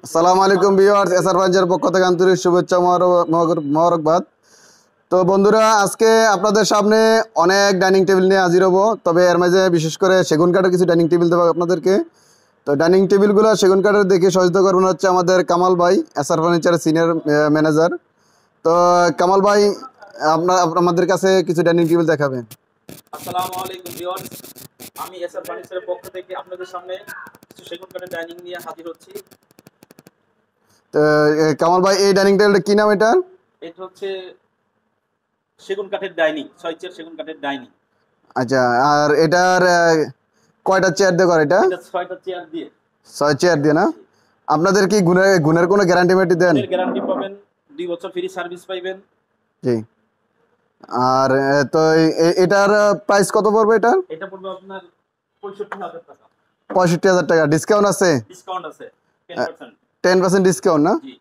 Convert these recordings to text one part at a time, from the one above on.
আসসালামু আলাইকুম viewers, SR furniture পক্ষ থেকে আন্তরিক শুভেচ্ছা মোবারকবাদ। তো বন্ধুরা, আজকে আপনাদের সামনে অনেক ডাইনিং টেবিল নিয়ে হাজির হবো। তবে এর মাঝে বিশেষ করে সেগুন কাঠের কিছু ডাইনিং টেবিল দেবো আপনাদেরকে। তো ডাইনিং টেবিলগুলো সেগুন কাঠের দেখে সহযোগিতা করবেন হচ্ছে আমাদের কামাল ভাই, এসআর ফার্নিচারের সিনিয়র ম্যানেজার। তো কামাল ভাই, আমাদের কাছে কিছু ডাইনিং টেবিল দেখাবেন। আসসালামু আলাইকুম ভিউয়ার্স, আমি এসআর ফার্নিচারের পক্ষ থেকে আপনাদের সামনে কিছু সেগুন কাঠের ডাইনিং নিয়ে হাজির হচ্ছি। তো কামাল ভাই, এই ডাইনিং টেবিলটা কি নাম এটা? এটা হচ্ছে সেগুন কাঠের ডাইনিং, 6 চেয়ার সেগুন কাঠের ডাইনিং। আচ্ছা, আর এটার কয়টা চেয়ার দিয়ে করে এটা? এটা 6টা চেয়ার দিয়ে। 6 চেয়ার দিয়ে না? আপনাদের কি গুণের কোনো গ্যারান্টি মেটি দেন? গ্যারান্টি পাবেন, 2 বছর ফ্রি সার্ভিস পাবেন। জি। আর তো এটার প্রাইস কত পড়বে এটা? এটা পড়বে আপনার 65,000 টাকা। 65,000 টাকা। ডিসকাউন্ট আছে? ডিসকাউন্ট আছে 10%। 10% ডিসকাউন্ট না? জি।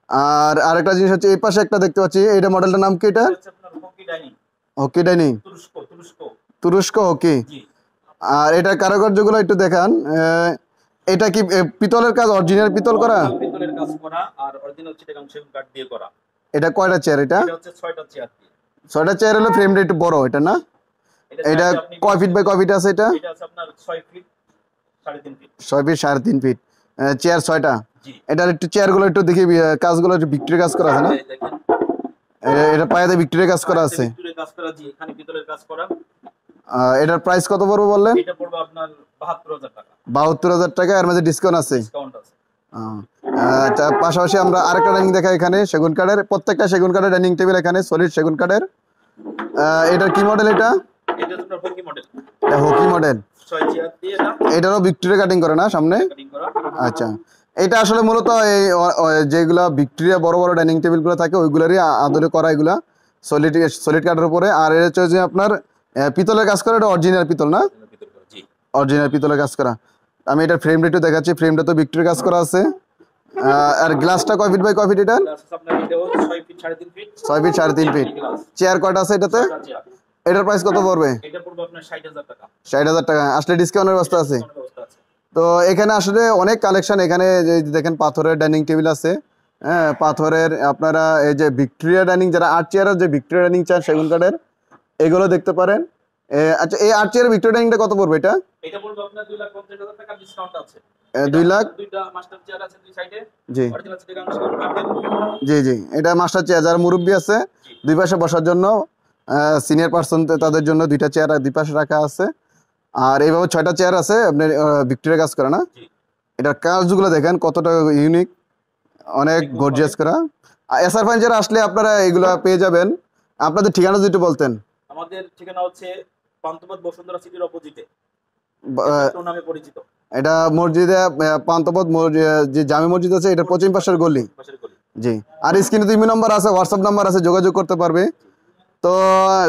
আর আরেকটা জিনিস হচ্ছে, এই পাশে একটা দেখতে পাচ্ছি, এইটা মডেলটার নাম কি? এটা হচ্ছে আপনার হকি ডাইনিং। Hockey dining? তুরস্ক হকি। জি। আর এটা কারুকার্যগুলো একটু দেখান। এটা কি পিতলের কাজ, অরিজিনাল পিতল করা? পিতলের কাজ করা আর অরিজিনাল চিটাগাং সেগুন কাঠ দিয়ে করা। এটা কয়টা চেয়ার? এটা হচ্ছে 6টা চেয়ার দিয়ে। 6টা চেয়ার হলো, ফ্রেমটা একটু বড়, এটা না? এটা কয় ফিট বাই কয় ফিট আছে এটা? এটা আছে আপনার 6 feet 3.5 feet. 6 feet 3.5 feet. Chair 6টা। জি। এটার একটু চেয়ারগুলো একটু দেখি, কাজগুলো একটু ভিক্টোরিয়া কাজ করা আছে না? দেখেন, এটা পায়াতে ভিক্টোরিয়া কাজ করা আছে। ভিক্টোরিয়া কাজ করা, জি, এখানে পিতলের কাজ করা। এটার প্রাইস কত পড়বে বললেন? এটা পড়বে আপনার 72,000 টাকা। 72,000 টাকা। এর মধ্যে ডিসকাউন্ট আছে? ডিসকাউন্ট আছে। তার পাশাপাশি আমরা আরেকটা ডাইনিং দেখাই এখানে, সেগুন কাঠের। প্রত্যেকটা সেগুন কাঠের ডাইনিং টেবিল এখানে সলিড সেগুন কাঠের। এটার কি মডেল এটা? এটা আপনার হকি মডেল। এটা হকি মডেল। 6 চেয়ার দিয়ে এটা। এটারও ভিক্টোরিয়া কাটিং করে না সামনে? কাটিং করা। আচ্ছা, এটা আসলে মূলত এই যেগুলা ভিক্টোরিয়া বড় বড় ডাইনিং টেবিলগুলো থাকে ওইগুলোরই আদলে করা, এগুলা সলিড কাঠের উপরে। আর এটা হচ্ছে যে আপনার পিতলের কাজ করা, এটা অরিজিনাল পিতল না? জি। অরিজিনাল পিতলের কাজ করা। আমি এটার ফ্রেমটা একটু দেখাচ্ছি। ফ্রেমটা তো ভিক্টোরিয়া কাজ করা আছে। আর গ্লাসটা কয় ফিট বাই কয় ফিট এটা? আপনার এটাও 6 feet 3.5 feet. 6 feet 3.5 feet. Chair কয়টা আছে এটাতে? এটার প্রাইস কত পড়বে? এটা পড়বে আপনার 60,000 টাকা। 60,000 টাকা। আসলে ডিসকাউন্টের ব্যবস্থা আছে? ব্যবস্থা আছে। তো এখানে আসলে অনেক কালেকশন। এখানে যে দেখেন পাথরের ডাইনিং টেবিল আছে। হ্যাঁ, পাথরের আপনারা এই যে ভিক্টোরিয়া ডাইনিং, যারা 8 চেয়ারের যে ভিক্টোরিয়া ডাইনিং চান সেগুন কাঠের, এগুলো দেখতে পারেন। আচ্ছা, এই 8 চেয়ারের ভিক্টোরিয়া ডাইনিংটা কত পড়বে এটা? এটা পড়বে আপনার 2,50,000 টাকা, ডিসকাউন্ট আছে। 2 লাখ। দুইটা মাস্টার চেয়ার আছে দুই সাইডে। জি অরিজিনাল চিটাগাং সেগুন কাঠের। জি জি। এটা মাস্টার চেয়ার, যারা মুরব্বী আছে দুই পাশে বসার জন্য, সিনিয়র পার্সন, তাদের জন্য 2টা চেয়ার দুই পাশে রাখা আছে। আর এইভাবে 6টা চেয়ার আছে আপনার ভিক্টোরিয়া কাজ করা না? এটার কাজগুলো দেখেন কতটা ইউনিক, অনেক গর্জিয়াস করা। এসআর ফার্নিচার আসলে আপনারা এগুলা পেয়ে যাবেন। আপনাদের ঠিকানা যদি বলতেন। আমাদের ঠিকানা হচ্ছে পান্থপথ বসুন্ধরা সিটির অপোজিটে, নামে পরিচিত। এটা মসজিদে, পান্থপথ যে জামে মসজিদ আছে, এটা পশ্চিম পাশের গলি। জি। আর স্ক্রিনে 2 নম্বর আছে, হোয়াটসঅ্যাপ নাম্বার আছে, যোগাযোগ করতে পারবে।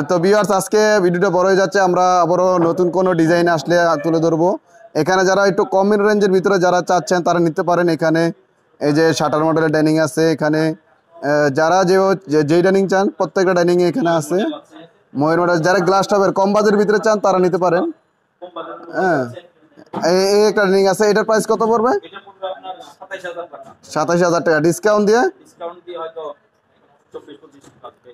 তো ভিউয়ার্স, আজকে ভিডিওটা বড় হয়ে যাচ্ছে। আমরা আবারও নতুন কোনো ডিজাইন আসলে তুলে ধরবো। এখানে যারা একটু কম রেঞ্জের ভিতরে যারা চাচ্ছেন তারা নিতে পারেন। এখানে এই যে শাটার মডেলের ডাইনিং আছে এখানে। যারা যেই ডাইনিং চান প্রত্যেকটা ডাইনিং এখানে আছে। ময়ূর মডেল, যারা গ্লাস টপের কম বাজেটের ভিতরে চান তারা নিতে পারেন। হ্যাঁ, এই একটা ডাইনিং আছে। এটার প্রাইস কত পড়বে? এটা পড়বে আপনার 27,000 টাকা। 27,000 টাকা। ডিসকাউন্ট দিয়ে হয়তো 24-25 থাকবে।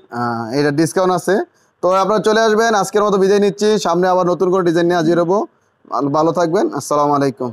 এটা ডিসকাউন্ট আছে। তো আপনারা চলে আসবেন। আজকের মতো বিদায় নিচ্ছি। সামনে আবার নতুন করে ডিজাইন নিয়ে হাজির হবো। ভালো থাকবেন। আসসালামু আলাইকুম।